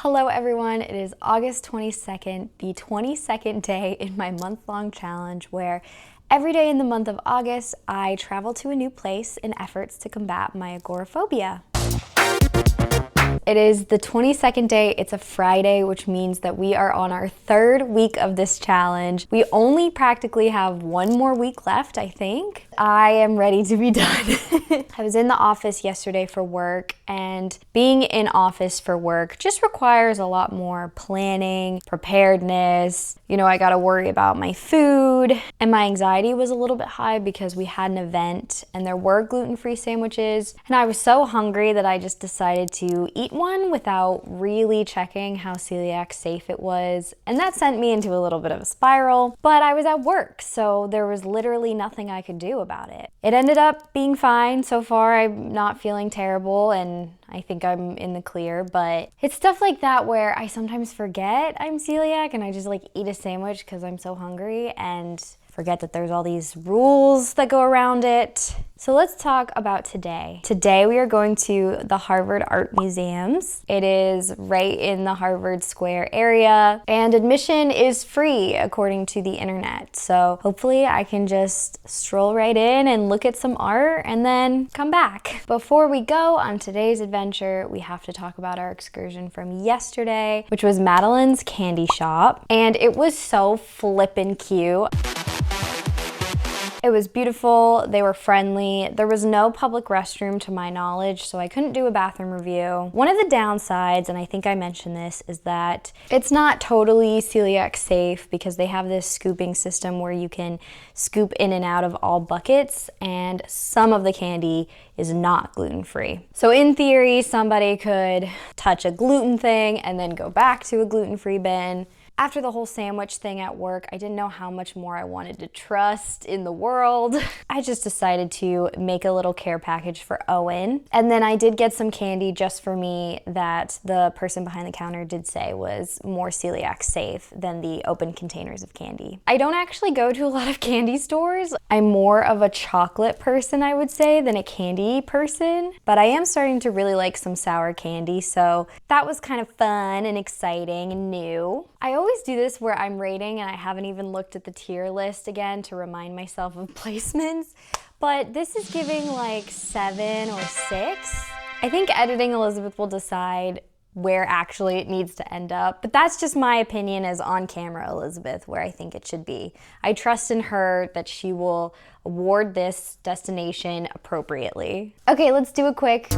Hello everyone, it is August 22nd, the 22nd day in my month-long challenge where every day in the month of August I travel to a new place in efforts to combat my agoraphobia. It is the 22nd day, it's a Friday, which means that we are on our third week of this challenge. We only practically have one more week left, I think. I am ready to be done. I was in the office yesterday for work, and being in office for work just requires a lot more planning, preparedness. You know, I gotta worry about my food, and my anxiety was a little bit high because we had an event and there were gluten-free sandwiches, and I was so hungry that I just decided to eat one without really checking how celiac safe it was, and that sent me into a little bit of a spiral. But I was at work, so there was literally nothing I could do about it. It ended up being fine so far. I'm not feeling terrible, and I think I'm in the clear, but it's stuff like that where I sometimes forget I'm celiac and I just like eat a sandwich because I'm so hungry and forget that there's all these rules that go around it. So let's talk about today. Today we are going to the Harvard Art Museums. It is right in the Harvard Square area, and admission is free according to the internet. So hopefully I can just stroll right in and look at some art and then come back. Before we go on today's adventure, we have to talk about our excursion from yesterday, which was Madeline's Candy Shop, and it was so flippin' cute. It was beautiful, they were friendly, there was no public restroom to my knowledge, so I couldn't do a bathroom review. One of the downsides, and I think I mentioned this, is that it's not totally celiac safe because they have this scooping system where you can scoop in and out of all buckets, and some of the candy is not gluten-free. So in theory, somebody could touch a gluten thing and then go back to a gluten-free bin. After the whole sandwich thing at work, I didn't know how much more I wanted to trust in the world. I just decided to make a little care package for Owen. And then I did get some candy just for me that the person behind the counter did say was more celiac safe than the open containers of candy. I don't actually go to a lot of candy stores. I'm more of a chocolate person, I would say, than a candy person. But I am starting to really like some sour candy, so that was kind of fun and exciting and new. I always do this where I'm rating and I haven't even looked at the tier list again to remind myself of placements, but this is giving like 7 or 6. I think editing Elizabeth will decide where actually it needs to end up, but that's just my opinion as on-camera Elizabeth, where I think it should be. I trust in her that she will award this destination appropriately. Okay, let's do a quick.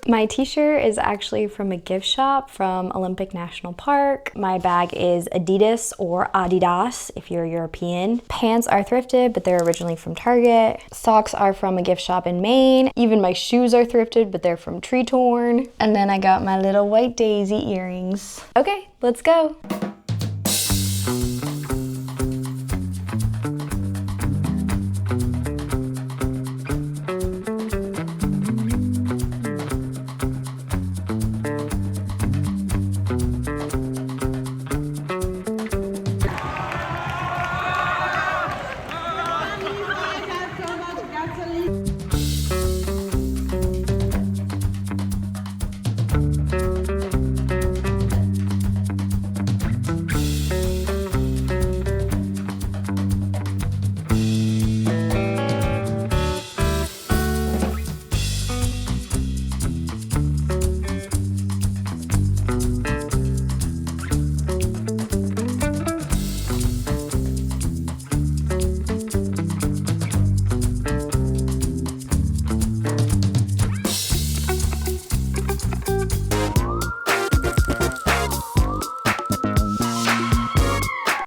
My t-shirt is actually from a gift shop from Olympic National Park. My bag is Adidas or Adidas if you're European. Pants are thrifted, but they're originally from Target. Socks are from a gift shop in Maine. Even my shoes are thrifted, but they're from Tree Torn. And then I got my little white daisy earrings. Okay, let's go.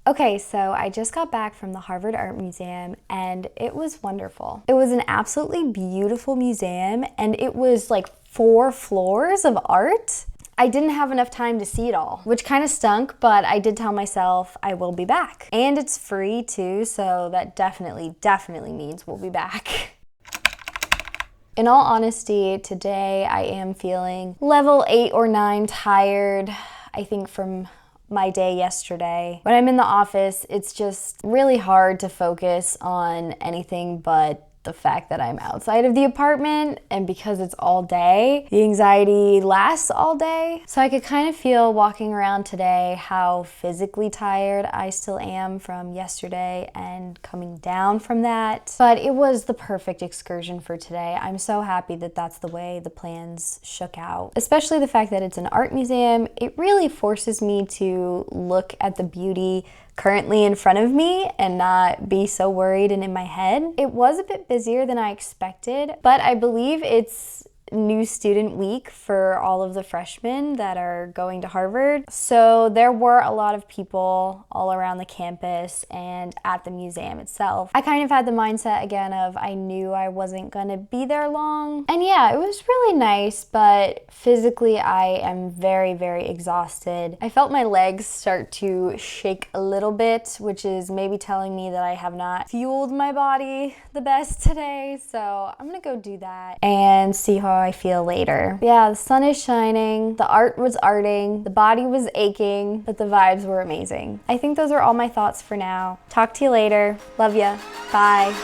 Okay, so I just got back from the Harvard Art Museum and it was wonderful. It was an absolutely beautiful museum and it was like 4 floors of art. I didn't have enough time to see it all, which kind of stunk, but I did tell myself I will be back. And it's free too, so that definitely means we'll be back. In all honesty, today I am feeling level 8 or 9 tired, I think from my day yesterday. When I'm in the office, it's just really hard to focus on anything but the fact that I'm outside of the apartment, and because it's all day, the anxiety lasts all day. So I could kind of feel walking around today how physically tired I still am from yesterday and coming down from that. But it was the perfect excursion for today. I'm so happy that that's the way the plans shook out. Especially the fact that it's an art museum. It really forces me to look at the beauty currently in front of me and not be so worried and in my head. It was a bit busier than I expected, but I believe it's new student week for all of the freshmen that are going to Harvard. So there were a lot of people all around the campus and at the museum itself. I kind of had the mindset again of I knew I wasn't gonna be there long. And yeah, it was really nice, but physically I am very, very exhausted. I felt my legs start to shake a little bit, which is maybe telling me that I have not fueled my body the best today. So I'm gonna go do that and see how I feel later. Yeah, the sun is shining, the art was arting, the body was aching, but the vibes were amazing. I think those are all my thoughts for now. Talk to you later. Love ya. Bye.